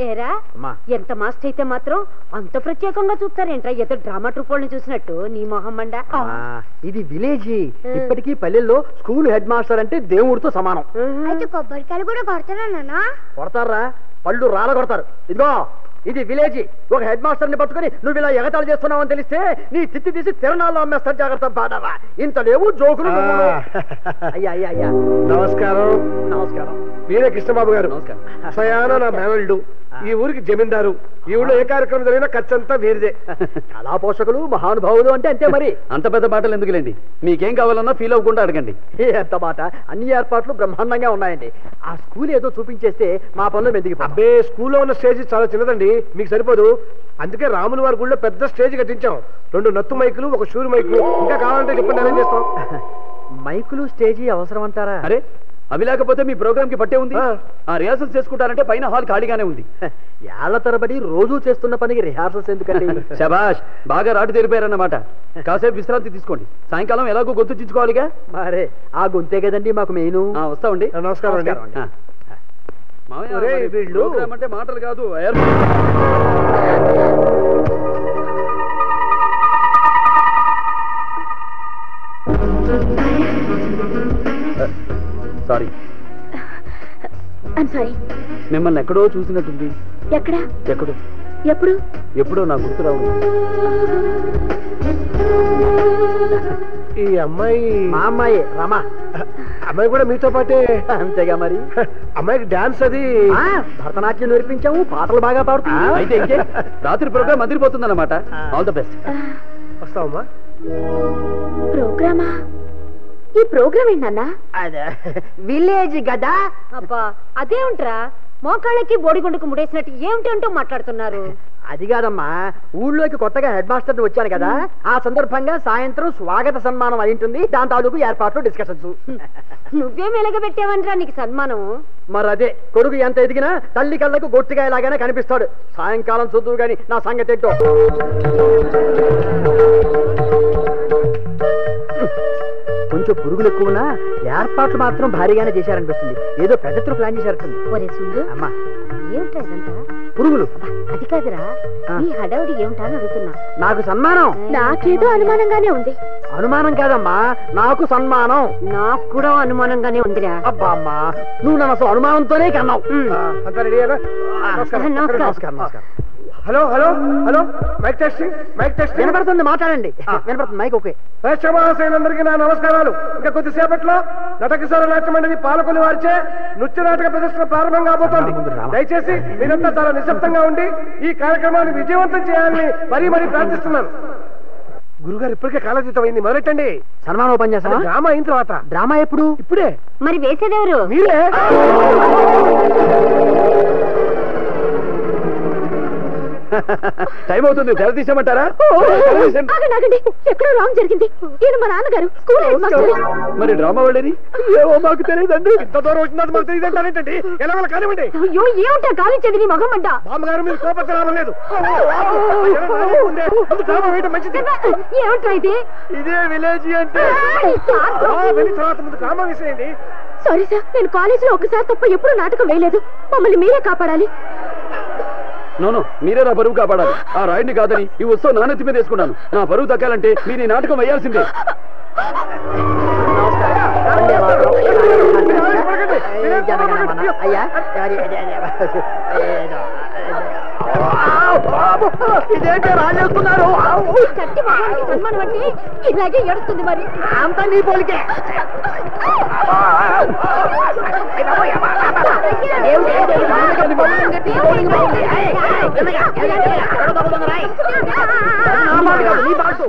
ఏరా ఎంత మాస్ట్ అయితే మాత్రం అంత ప్రత్యేకంగా చూస్తారేంట్రా ఏదో డ్రామా ట్రూప్ వాళ్ళని చూసినట్టు నీ మొహం మండ. ఇది విలేజ్. ఇప్పటికీ పల్లెల్లో స్కూల్ హెడ్ మాస్టర్ అంటే దేవుడితో సమానం. అయితే కొబ్బరికాయలు కూడా కొడతారా? కొడతారా? పళ్ళు రాల కొడతారు. ఇదిగో ఇది విలేజ్. ఒక హెడ్ మాస్టర్ ని పట్టుకుని నువ్వు ఇలా ఎగతాళి చేస్తున్నావు అని తెలిస్తే నీ తిత్తి తీసి తిరణాల్లో అమ్మేస్తారు. జాగ్రత్త బాధవా. ఇంత లేవు జోకులు. అయ్యా అయ్యా అయ్యా నమస్కారం. నమస్కారం. మీరే కృష్ణబాబు గారు. నమస్కారం. స్వయాన నా మేనల్డు. ఈ ఊరికి జమీందారు. ఈ ఊళ్ళో ఏ కార్యక్రమం జరిగినా ఖర్చంతా వీరిదే. కళా పోషకులు మహానుభావులు అంటే అంతే మరి. అంత పెద్ద మాటలు ఎందుకులేండి, మీకేం కావాలన్నా ఫీల్ అవ్వకుండా అడగండి. ఎంత మాట. అన్ని ఏర్పాట్లు బ్రహ్మాండంగా ఉన్నాయండి. ఆ స్కూల్ ఏదో చూపించేస్తే మా పనులు మెదిగి. అబ్బే, స్కూల్లో ఉన్న స్టేజ్ చాలా చిన్నదండి, మీకు సరిపోదు. అందుకే రాముల వారి గుళ్ళో పెద్ద స్టేజ్ కట్టించాం. 2 నత్తు మైకులు, 1 షూరు మైకులు. ఇంకా కావాలంటే చెప్పండి, అరేంజ్ చేస్తాం. మైకులు స్టేజీ అవసరం అంటారా? అరే, అవి లేకపోతే మీ ప్రోగ్రామ్ కి పట్టే ఉంది. ఆ రిహార్సల్స్ చేసుకుంటారంటే పైన హాల్ ఖాళీగానే ఉంది. ఏళ్ల తరబడి రోజు చేస్తున్న పనికి రిహార్సల్స్ ఎందుకండి? శబాష్, బాగా రాటు తెరిపారన్నమాట. కాసేపు విశ్రాంతి తీసుకోండి. సాయంకాలం ఎలాగో గొంతు చించుకోవాలిగా. మరే ఆ గొంతే కదండి మాకు మెయిన్. వస్తామండి. నమస్కారం అండి. ప్రోగ్రామ్ అంటే మాటలు కాదు. సారీ. మిమ్మల్ని ఎక్కడో చూసినట్టుంది. ఎక్కడా? ఎక్కడో. ఎప్పుడు? ఎప్పుడో నా గుర్తు రావు. ఈ అమ్మాయి మా అమ్మాయి రమ. అమ్మాయి కూడా మీతో పాటే? అంతేగా మరి. అమ్మాయికి డాన్స్ అది భరతనాట్యం నేర్పించాము. పాటలు బాగా పాడుతుంది. అయితే ఇంకే రాత్రి ప్రోగ్రామ్ అదిరిపోతుంది అన్నమాట. All the best. వస్తావమ్మా. ప్రోగ్రామా? ఈ ప్రోగ్రామ్ ఏంటన్నా? అదే విలేజ్ కదా. అబ్బా అదే ఉంటారా? మోకాళ్ళకి బోడిగుండుకు ముడేసినట్టు ఏమిటంటూ మాట్లాడుతున్నారు. అది కాదమ్మా, ఊళ్ళోకి కొత్తగా హెడ్ మాస్టర్ వచ్చాను కదా, ఆ సందర్భంగా సాయంత్రం స్వాగత సన్మానం అయి ఉంటుంది. దాని తాలూకు ఏర్పాట్లు డిస్కషన్స్. నువ్వేం వెలగబెట్టావనరా నీకు సన్మానం? మరి అదే, కొడుకు ఎంత ఎదిగినా తల్లి కళ్ళకు గొట్టిగా ఇలాగానే కనిపిస్తాడు. సాయంకాలం చూద్దురు గాని నా సంగతి ఏంటో. కొంచెం పురుగులు ఎక్కువనా ఏర్పాట్లు మాత్రం భారీగానే చేశారనిపిస్తుంది. ఏదో పెద్దలు ప్లాన్ చేశారట్టుంది. అమ్మా ఏమిటా ఇదంతా? పురుగులు. అది కాదురా, ఈ హడావుడి ఏమిటా అని అడుగుతున్నా. నాకు సన్మానం. నాకేదో అనుమానంగానే ఉంది. అనుమానం కాదమ్మా, నాకు సన్మానం. నాకు కూడా అనుమానంగానే ఉందిరా. అబ్బా అమ్మా, నువ్వు నన్ను అసలు అనుమానంతోనే కన్నావు. అంతా రెడీ అయ్యారా? నమస్కారం. నమస్కారం. Hello hello hello, mic testing. Mic testing. వినపడుతుంది, మాట్లాడండి. వినపడుతుంది, మైక్ ఓకే. ప్రేక్షమాసైనందరికీ నా నమస్కారాలు. ఇంకా కొద్దిసేపట్లో నటకిశోర నాట్య మండలి పాలకొల్లు వారిచే నృత్య నాటక ప్రదర్శన ప్రారంభం కాబోతోంది. దయచేసి మీరంతా చాలా నిశ్శబ్దంగా ఉండి ఈ కార్యక్రమాన్ని విజయవంతం చేయాలని మరీ మరీ ప్రార్థిస్తున్నాను. గురుగారు ఇప్పటికే కాలజీతం అయింది, మొదలెట్టండి. సన్మానం ఓపెన్ చేస్తాను. డ్రామా అయిన తర్వాత. డ్రామా ఎప్పుడు? ఇప్పుడే. మరి వేసేదెవరు? మీరే. టైం అవుతుంది, తెర తీసేమంటారా? ఎక్కడో రాంగ్ జరిగింది. ఈయన మా నాన్నగారు, స్కూల్ హెడ్ మాస్టర్. మరి డ్రామా వాళ్ళని ఏమో మాకు తెలియదండి. ఇంత దూరం వచ్చిందని మాకు తెలియదంటారేంటండి? ఎలా వాళ్ళ కానివ్వండి. అయ్యో ఏమిటా గాలించేది నీ మగం అంట. బామ్మగారు మీరు కోపం రావలేదు. మంచిది. ఏమిటా ఇది? ఇదే విలేజ్ అంటే. వెళ్ళి తర్వాత ముందు డ్రామా వేసేయండి. సారీ సార్, నేను కాలేజీలో ఒకసారి తప్ప ఎప్పుడు నాటకం వేయలేదు. మమ్మల్ని మీరే కాపాడాలి. నోను, మీరే నా బరువు కాపాడాలి. ఆ రాయిని కాదని ఈ ఉత్సవం నానెత్తి మీద వేసుకున్నాను. నా బరువు దక్కాలంటే మీరు ఈ నాటకం వేయాల్సిందే. ఇదేంటే రాజేస్తున్నారు. సన్మానం అంటే ఇలాగే ఏడుస్తుంది. మరి అంతా నీ పోలికే. నీ బాటు